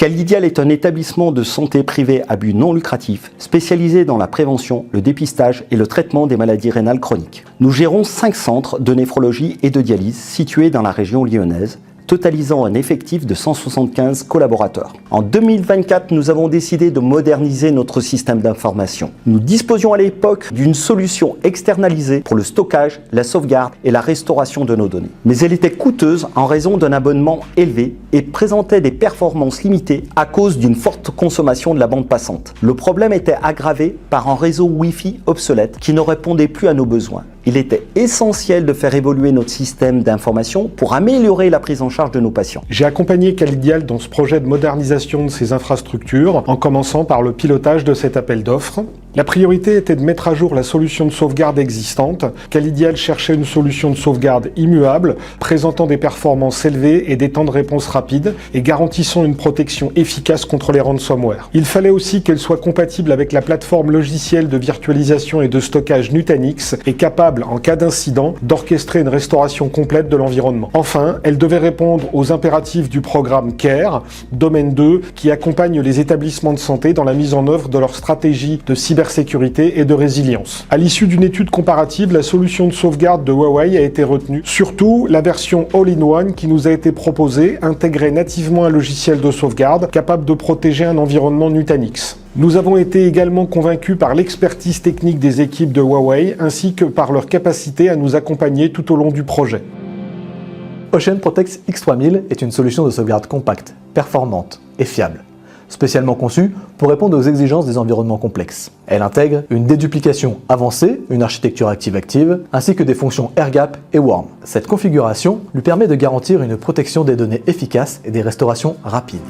Calidial est un établissement de santé privé à but non lucratif, spécialisé dans la prévention, le dépistage et le traitement des maladies rénales chroniques. Nous gérons 5 centres de néphrologie et de dialyse situés dans la région lyonnaise, totalisant un effectif de 175 collaborateurs. En 2024, nous avons décidé de moderniser notre système d'information. Nous disposions à l'époque d'une solution externalisée pour le stockage, la sauvegarde et la restauration de nos données. Mais elle était coûteuse en raison d'un abonnement élevé et présentait des performances limitées à cause d'une forte consommation de la bande passante. Le problème était aggravé par un réseau Wi-Fi obsolète qui ne répondait plus à nos besoins. Il était essentiel de faire évoluer notre système d'information pour améliorer la prise en charge de nos patients. J'ai accompagné Calidial dans ce projet de modernisation de ses infrastructures, en commençant par le pilotage de cet appel d'offres. La priorité était de mettre à jour la solution de sauvegarde existante. Calidial cherchait une solution de sauvegarde immuable, présentant des performances élevées et des temps de réponse rapides, et garantissant une protection efficace contre les ransomware. Il fallait aussi qu'elle soit compatible avec la plateforme logicielle de virtualisation et de stockage Nutanix, et capable, en cas d'incident, d'orchestrer une restauration complète de l'environnement. Enfin, elle devait répondre aux impératifs du programme CARE, domaine 2, qui accompagne les établissements de santé dans la mise en œuvre de leur stratégie de cybersécurité et de résilience. À l'issue d'une étude comparative, la solution de sauvegarde de Huawei a été retenue. Surtout, la version All-in-One qui nous a été proposée intégrait nativement un logiciel de sauvegarde capable de protéger un environnement Nutanix. Nous avons été également convaincus par l'expertise technique des équipes de Huawei ainsi que par leur capacité à nous accompagner tout au long du projet. Ocean Protect X3000 est une solution de sauvegarde compacte, performante et fiable, spécialement conçue pour répondre aux exigences des environnements complexes. Elle intègre une déduplication avancée, une architecture active-active, ainsi que des fonctions AirGap et Warm. Cette configuration lui permet de garantir une protection des données efficace et des restaurations rapides.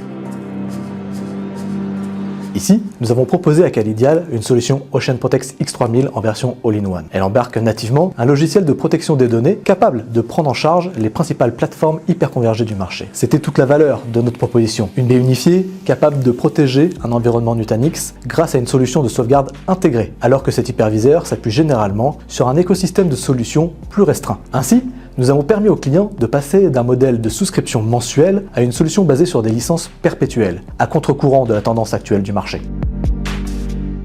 Ici, nous avons proposé à Calidial une solution Ocean Protect X3000 en version All-in-One. Elle embarque nativement un logiciel de protection des données capable de prendre en charge les principales plateformes hyperconvergées du marché. C'était toute la valeur de notre proposition. Une baie unifiée capable de protéger un environnement Nutanix grâce à une solution de sauvegarde intégrée, alors que cet hyperviseur s'appuie généralement sur un écosystème de solutions plus restreint. Ainsi, nous avons permis aux clients de passer d'un modèle de souscription mensuelle à une solution basée sur des licences perpétuelles, à contre-courant de la tendance actuelle du marché.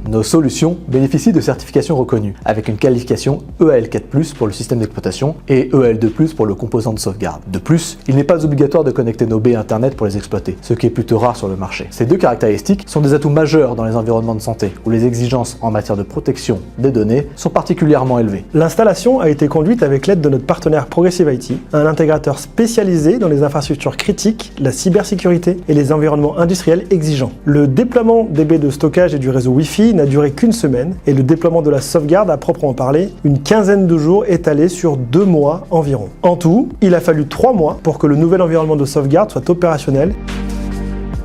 Nos solutions bénéficient de certifications reconnues, avec une qualification EAL4+ pour le système d'exploitation et EAL2+ pour le composant de sauvegarde. De plus, il n'est pas obligatoire de connecter nos baies Internet pour les exploiter, ce qui est plutôt rare sur le marché. Ces deux caractéristiques sont des atouts majeurs dans les environnements de santé, où les exigences en matière de protection des données sont particulièrement élevées. L'installation a été conduite avec l'aide de notre partenaire Progressive IT, un intégrateur spécialisé dans les infrastructures critiques, la cybersécurité et les environnements industriels exigeants. Le déploiement des baies de stockage et du réseau Wi-Fi n'a duré qu'une semaine et le déploiement de la sauvegarde à proprement parler une quinzaine de jours étalés sur 2 mois environ. En tout, il a fallu 3 mois pour que le nouvel environnement de sauvegarde soit opérationnel.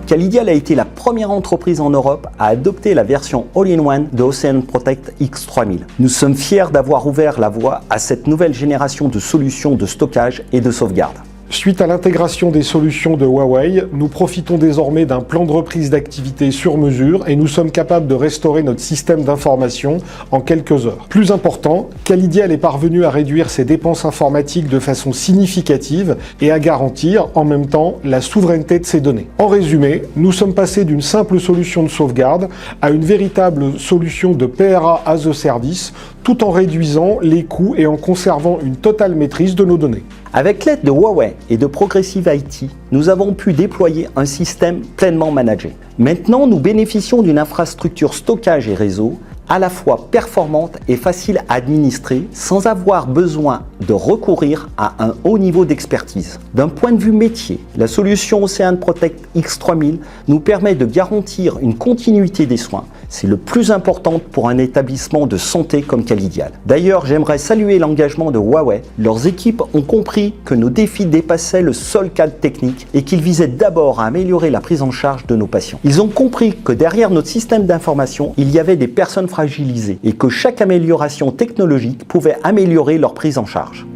Calidial a été la première entreprise en Europe à adopter la version All-in-One de Ocean Protect X3000. Nous sommes fiers d'avoir ouvert la voie à cette nouvelle génération de solutions de stockage et de sauvegarde. Suite à l'intégration des solutions de Huawei, nous profitons désormais d'un plan de reprise d'activité sur mesure et nous sommes capables de restaurer notre système d'information en quelques heures. Plus important, Calidial est parvenu à réduire ses dépenses informatiques de façon significative et à garantir en même temps la souveraineté de ses données. En résumé, nous sommes passés d'une simple solution de sauvegarde à une véritable solution de PRA as a Service, tout en réduisant les coûts et en conservant une totale maîtrise de nos données. Avec l'aide de Huawei et de Progressive IT, nous avons pu déployer un système pleinement managé. Maintenant, nous bénéficions d'une infrastructure stockage et réseau à la fois performante et facile à administrer sans avoir besoin de recourir à un haut niveau d'expertise. D'un point de vue métier, la solution Ocean Protect X3000 nous permet de garantir une continuité des soins. C'est le plus important pour un établissement de santé comme Calidial. D'ailleurs, j'aimerais saluer l'engagement de Huawei. Leurs équipes ont compris que nos défis dépassaient le seul cadre technique et qu'ils visaient d'abord à améliorer la prise en charge de nos patients. Ils ont compris que derrière notre système d'information, il y avait des personnes fragilisées et que chaque amélioration technologique pouvait améliorer leur prise en charge.